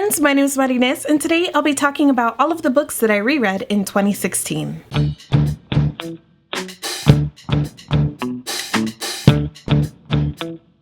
friends, my name is Ness, and today I'll be talking about all of the books that I reread in 2016.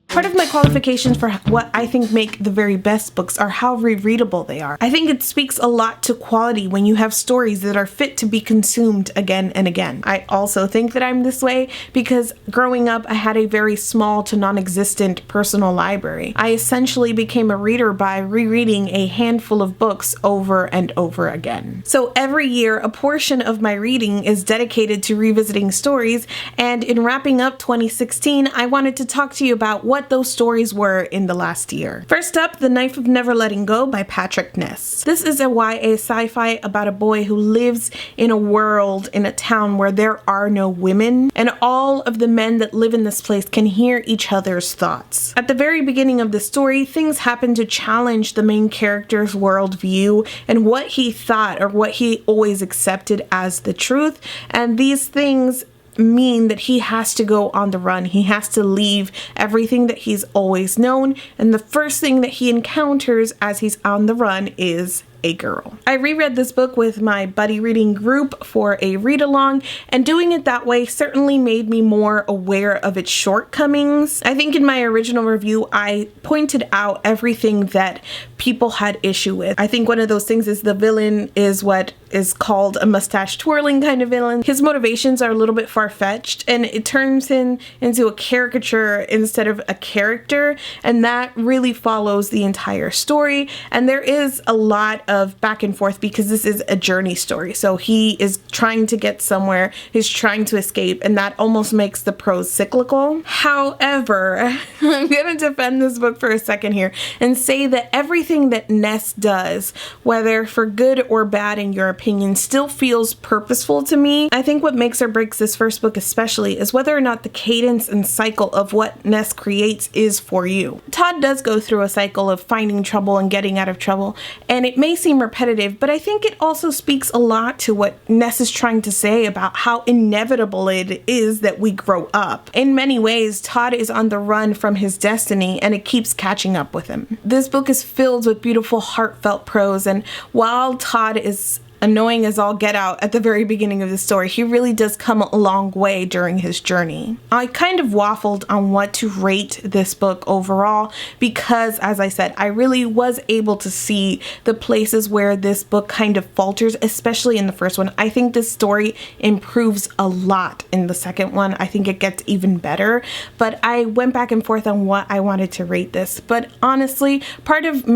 Part of my qualifications for what I think make the very best books are how rereadable they are. I think it speaks a lot to quality when you have stories that are fit to be consumed again and again. I also think that I'm this way because growing up I had a very small to non-existent personal library. I essentially became a reader by rereading a handful of books over and over again. So every year a portion of my reading is dedicated to revisiting stories, and in wrapping up 2016 I wanted to talk to you about what those stories were in the last year. First up, The Knife of Never Letting Go by Patrick Ness. This is a YA sci-fi about a boy who lives in a world, in a town where there are no women, and all of the men that live in this place can hear each other's thoughts. At the very beginning of the story, things happen to challenge the main character's worldview and what he thought or what he always accepted as the truth, and these things mean that he has to go on the run. He has to leave everything that he's always known, and the first thing that he encounters as he's on the run is a girl. I reread this book with my buddy reading group for a read-along, and doing it that way certainly made me more aware of its shortcomings. I think in my original review I pointed out everything that people had issue with. I think one of those things is the villain is what is called a mustache twirling kind of villain. His motivations are a little bit far-fetched, and it turns him into a caricature instead of a character, and that really follows the entire story. And there is a lot of back and forth because this is a journey story. So he is trying to get somewhere, he's trying to escape, and that almost makes the prose cyclical. However, I'm gonna defend this book for a second here and say that everything that Ness does, whether for good or bad in your opinion, still feels purposeful to me. I think what makes or breaks this first book especially is whether or not the cadence and cycle of what Ness creates is for you. Todd does go through a cycle of finding trouble and getting out of trouble, and it may seem repetitive, but I think it also speaks a lot to what Ness is trying to say about how inevitable it is that we grow up. In many ways, Todd is on the run from his destiny, and it keeps catching up with him. This book is filled with beautiful, heartfelt prose, and while Todd is annoying as all get out at the very beginning of the story, he really does come a long way during his journey. I kind of waffled on what to rate this book overall because, as I said, I really was able to see the places where this book kind of falters, especially in the first one. I think this story improves a lot in the second one. I think it gets even better, but I went back and forth on what I wanted to rate this. But honestly, part of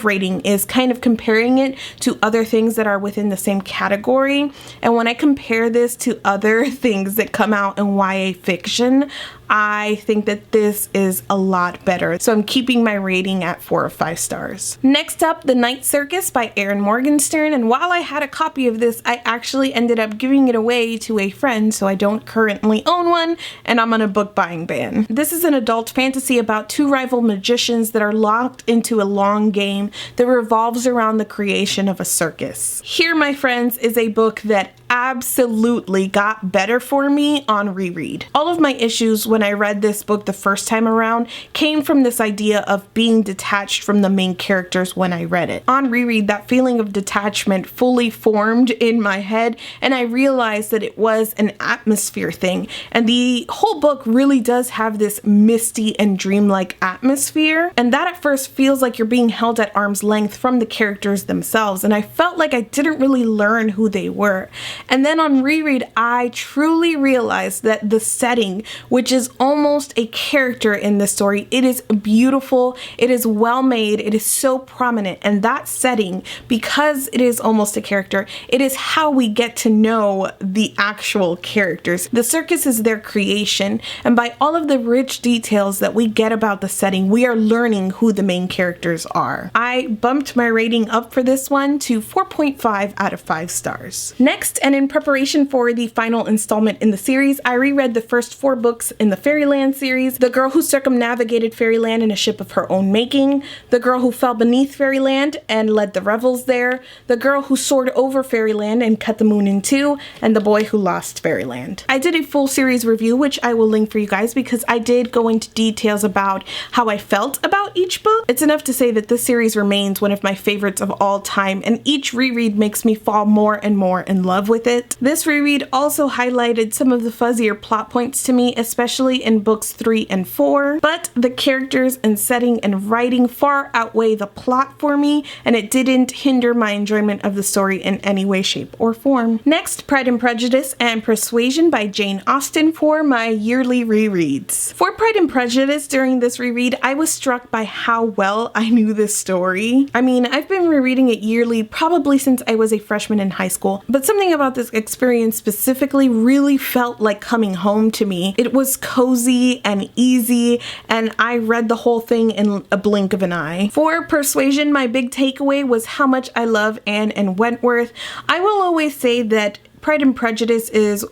rating is kind of comparing it to other things that are within the same category. And when I compare this to other things that come out in YA fiction, I think that this is a lot better. So I'm keeping my rating at 4 of 5 stars. Next up, The Night Circus by Erin Morgenstern. And while I had a copy of this, I actually ended up giving it away to a friend, so I don't currently own one, and I'm on a book buying ban. This is an adult fantasy about two rival magicians that are locked into a long game that revolves around the creation of a circus. Here, my friends, is a book that absolutely got better for me on reread. All of my issues when I read this book the first time around came from this idea of being detached from the main characters when I read it. On reread, that feeling of detachment fully formed in my head, and I realized that it was an atmosphere thing, and the whole book really does have this misty and dreamlike atmosphere, and that at first feels like you're being held at arm's length from the characters themselves, and I felt like I didn't really learn who they were. And then on reread, I truly realized that the setting, which is almost a character in this story, it is beautiful, it is well made, it is so prominent, and that setting, because it is almost a character, it is how we get to know the actual characters. The circus is their creation, and by all of the rich details that we get about the setting, we are learning who the main characters are. I bumped my rating up for this one to 4.5 out of 5 stars. Next, and And in preparation for the final installment in the series, I reread the first 4 books in the Fairyland series: The Girl Who Circumnavigated Fairyland in a Ship of Her Own Making, The Girl Who Fell Beneath Fairyland and Led the Revels There, The Girl Who Soared Over Fairyland and Cut the Moon in Two, and The Boy Who Lost Fairyland. I did a full series review, which I will link for you guys, because I did go into details about how I felt about each book. It's enough to say that this series remains one of my favorites of all time, and each reread makes me fall more and more in love with it. This reread also highlighted some of the fuzzier plot points to me, especially in books 3 and 4, but the characters and setting and writing far outweigh the plot for me, and it didn't hinder my enjoyment of the story in any way, shape, or form. Next, Pride and Prejudice and Persuasion by Jane Austen for my yearly rereads. For Pride and Prejudice, during this reread, I was struck by how well I knew this story. I mean, I've been rereading it yearly probably since I was a freshman in high school, but something about this experience specifically really felt like coming home to me. It was cozy and easy, and I read the whole thing in a blink of an eye. For Persuasion, my big takeaway was how much I love Anne and Wentworth. I will always say that Pride and Prejudice is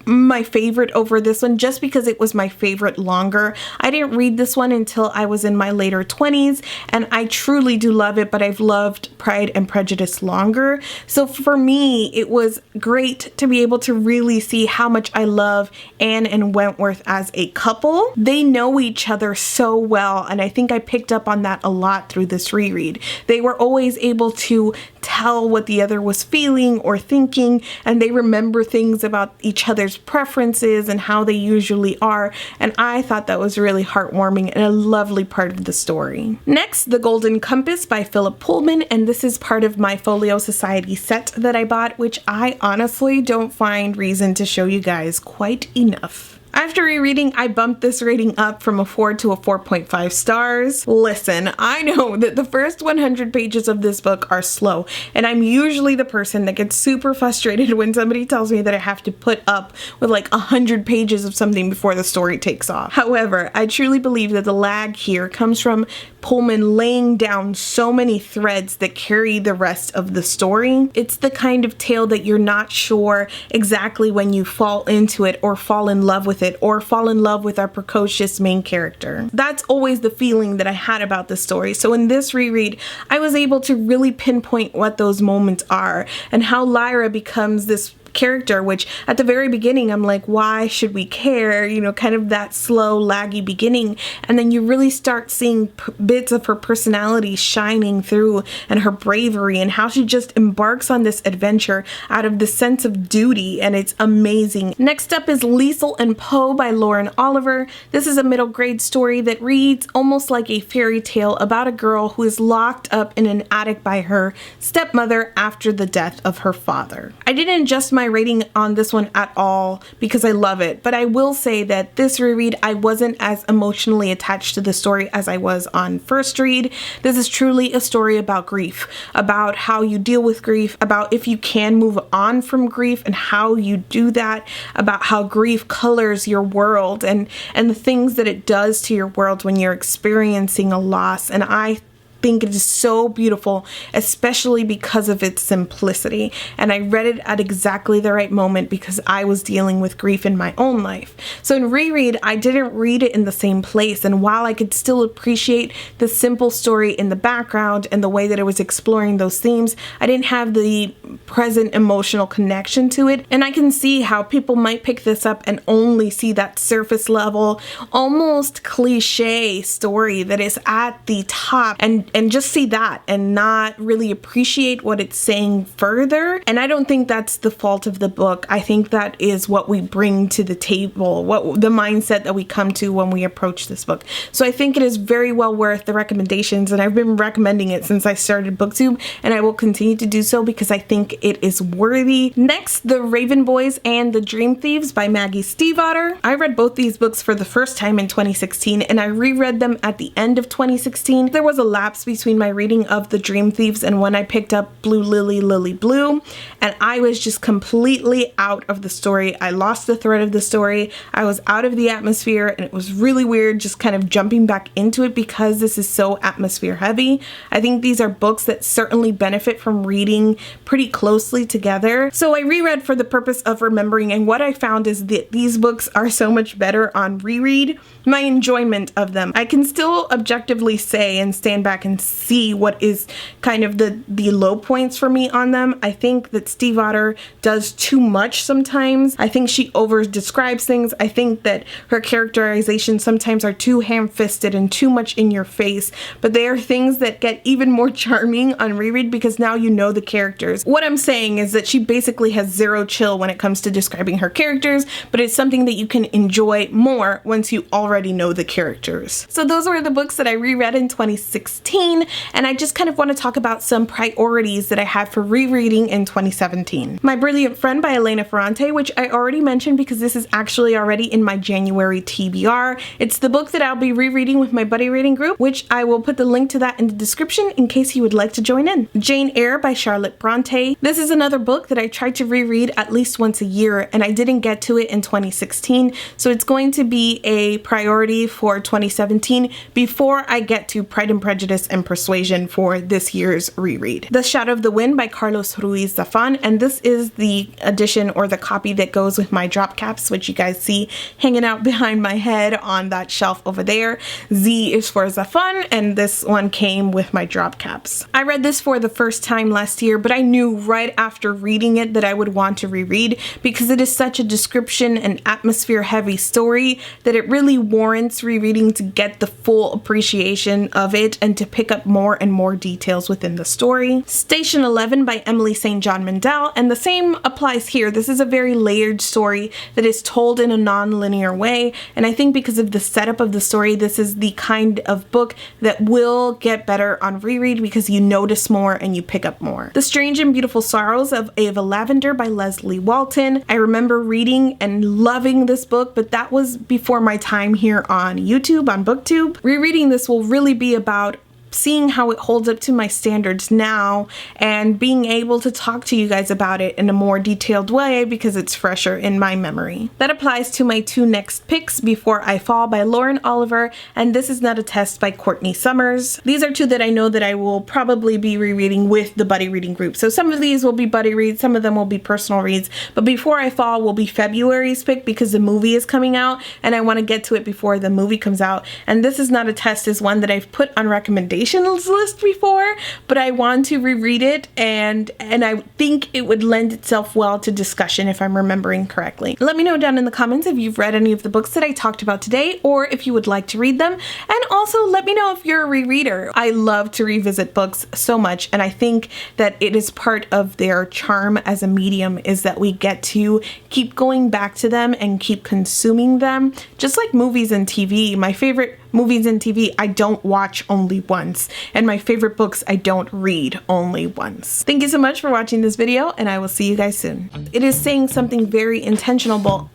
my favorite over this one, just because it was my favorite longer. I didn't read this one until I was in my later 20s, and I truly do love it, but I've loved Pride and Prejudice longer. So for me, it was great to be able to really see how much I love Anne and Wentworth as a couple. They know each other so well, and I think I picked up on that a lot through this reread. They were always able to tell what the other was feeling or thinking, and they remember things about each other's preferences and how they usually are, and I thought that was really heartwarming and a lovely part of the story. Next, The Golden Compass by Phillip Pullman, and this is part of my Folio Society set that I bought, which I honestly don't find reason to show you guys quite enough. After rereading, I bumped this rating up from a 4 to a 4.5 stars. Listen, I know that the first 100 pages of this book are slow, and I'm usually the person that gets super frustrated when somebody tells me that I have to put up with like 100 pages of something before the story takes off. However, I truly believe that the lag here comes from Pullman laying down so many threads that carry the rest of the story. It's the kind of tale that you're not sure exactly when you fall into it or fall in love with it, or fall in love with our precocious main character. That's always the feeling that I had about the story. So in this reread, I was able to really pinpoint what those moments are and how Lyra becomes this character, which at the very beginning I'm like, why should we care? You know, kind of that slow, laggy beginning, and then you really start seeing bits of her personality shining through, and her bravery, and how she just embarks on this adventure out of the sense of duty, and it's amazing. Next up is Liesl and Poe by Lauren Oliver. This is a middle grade story that reads almost like a fairy tale about a girl who is locked up in an attic by her stepmother after the death of her father. I didn't adjust my rating on this one at all because I love it, but I will say that this reread I wasn't as emotionally attached to the story as I was on first read. This is truly a story about grief, about how you deal with grief, about if you can move on from grief and how you do that, about how grief colors your world and the things that it does to your world when you're experiencing a loss. And I think it is so beautiful, especially because of its simplicity, and I read it at exactly the right moment because I was dealing with grief in my own life. So in reread, I didn't read it in the same place, and while I could still appreciate the simple story in the background and the way that it was exploring those themes, I didn't have the present emotional connection to it, and I can see how people might pick this up and only see that surface level, almost cliche story that is at the top, and just see that and not really appreciate what it's saying further. And I don't think that's the fault of the book. I think that is what we bring to the table, what the mindset that we come to when we approach this book. So I think it is very well worth the recommendations, and I've been recommending it since I started BookTube, and I will continue to do so because I think it is worthy. Next, The Raven Boys and the Dream Thieves by Maggie Stiefvater. I read both these books for the first time in 2016, and I reread them at the end of 2016. There was a lapse gaps between my reading of The Dream Thieves and when I picked up Blue Lily, Lily Blue, and I was just completely out of the story. I lost the thread of the story. I was out of the atmosphere, and it was really weird just kind of jumping back into it because this is so atmosphere heavy. I think these are books that certainly benefit from reading pretty closely together. So I reread for the purpose of remembering, and what I found is that these books are so much better on reread. My enjoyment of them, I can still objectively say and stand back and see what is kind of the low points for me on them. I think that Stiefvater does too much sometimes. I think she over describes things. I think that her characterizations sometimes are too ham-fisted and too much in your face, but they are things that get even more charming on reread because now you know the characters. What I'm saying is that she basically has zero chill when it comes to describing her characters, but it's something that you can enjoy more once you already know the characters. So those were the books that I reread in 2016, and I just kind of want to talk about some priorities that I had for rereading in 2017. My Brilliant Friend by Elena Ferrante, which I already mentioned because this is actually already in my January TBR. It's the book that I'll be rereading with my buddy reading group, which I will put the link to that in the description in case you would like to join in. Jane Eyre by Charlotte Bronte. This is another book that I tried to reread at least once a year, and I didn't get to it in 2016, so it's going to be a priority for 2017 before I get to Pride and Prejudice and Persuasion for this year's reread. The Shadow of the Wind by Carlos Ruiz Zafón, and this is the edition or the copy that goes with my drop caps, which you guys see hanging out behind my head on that shelf over there. Z is for Zafón, and this one came with my drop caps. I read this for the first time last year, but I knew right after reading it that I would want to reread because it is such a description and atmosphere heavy story that it really warrants rereading to get the full appreciation of it and to pick up more and more details within the story. Station 11 by Emily St. John Mandel, and the same applies here. This is a very layered story that is told in a non-linear way, and I think because of the setup of the story, this is the kind of book that will get better on reread because you notice more and you pick up more. The Strange and Beautiful Sorrows of Ava Lavender by Leslie Walton. I remember reading and loving this book, but that was before my time here on YouTube, on BookTube. Rereading this will really be about seeing how it holds up to my standards now and being able to talk to you guys about it in a more detailed way because it's fresher in my memory. That applies to my two next picks, Before I Fall by Lauren Oliver and This Is Not a Test by Courtney Summers. These are two that I know that I will probably be rereading with the buddy reading group. So some of these will be buddy reads, some of them will be personal reads, but Before I Fall will be February's pick because the movie is coming out and I want to get to it before the movie comes out. And This Is Not a Test is one that I've put on recommendation list before, but I want to reread it and I think it would lend itself well to discussion if I'm remembering correctly. Let me know down in the comments if you've read any of the books that I talked about today or if you would like to read them, and also let me know if you're a rereader. I love to revisit books so much, and I think that it is part of their charm as a medium is that we get to keep going back to them and keep consuming them, just like movies and TV. My favorite movies and TV I don't watch only once, and my favorite books I don't read only once. Thank you so much for watching this video, and I will see you guys soon. It is saying something very intentional.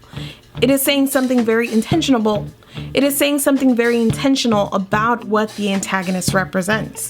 It is saying something very intentional about what the antagonist represents.